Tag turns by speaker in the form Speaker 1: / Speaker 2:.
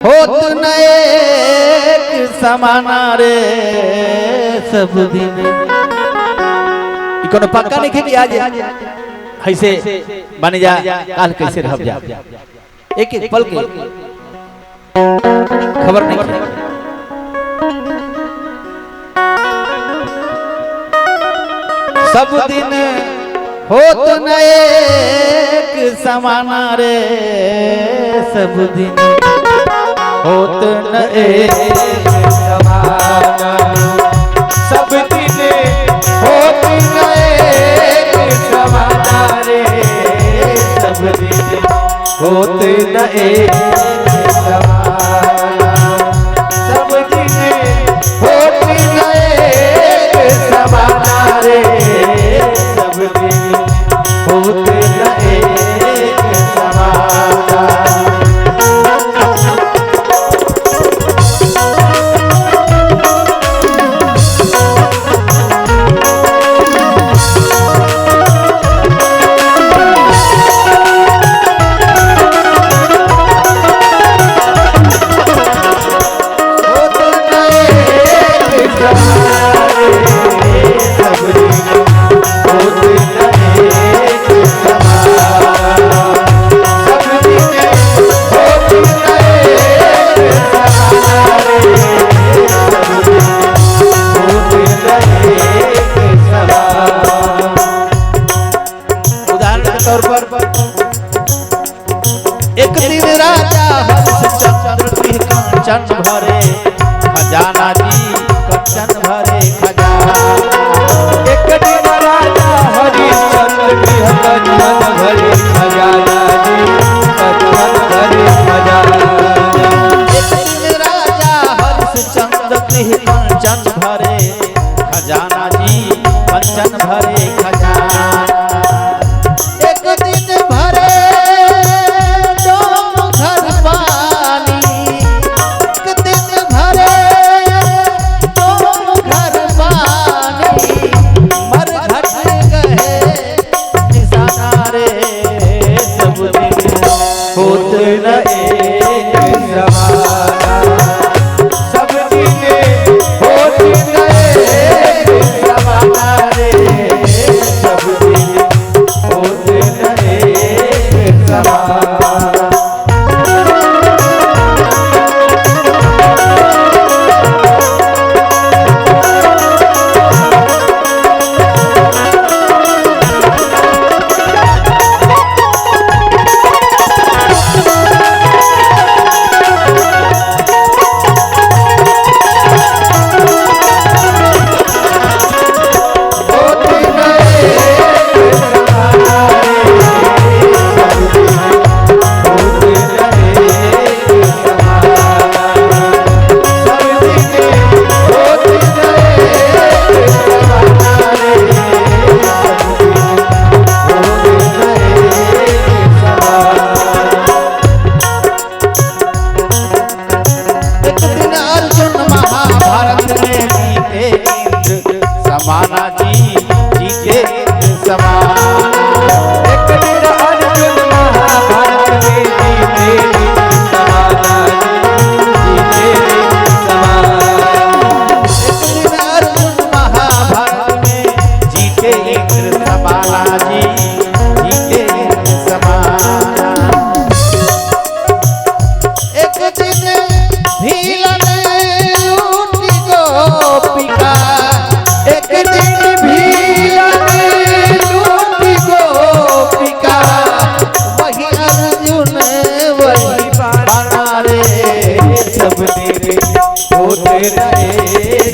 Speaker 1: होत न एक समाना रे सब दिन। कोनो पक्का नहीं खेती आज ऐसे बन जा काल कैसे रह जा एक एक पल के खबर नहीं। सब दिन होत न एक समाना रे सब दिन होत न एक समाना सब दिन होत न एक समाना रे सब दिन होत न एक समाना सब दिन होत न एक समाना रे सब दिन होत न एक समाना। एक दिन राजा हरिश्चंद्र कंचन भरे खजाना जी कंचन भरे खजाना। एक दिन राजा हरिश्चंद्र कंचन भरे खजाना जी कंचन भरे खजाना। एक दिन राजा हरिश्चंद्र कंचन भरे खजाना जी कंचन भरे खजाना। एक दिन भरे होत न एक समाना सब दिन होत न एक समाना रे सब दिन होत न एक समाना। समाना जी जीते समाना। एक दिन अर्जुन महाभारत में जीते समाना जी जीते समाना। एक दिन अर्जुन महाभारत में जीते समाना जी जीते समाना। एक दिन भीलन लूटी गोपिका एक दिन भीलन लूटी गोपिका वही अर्जुन वही बाणा रे सब दिन होते रहे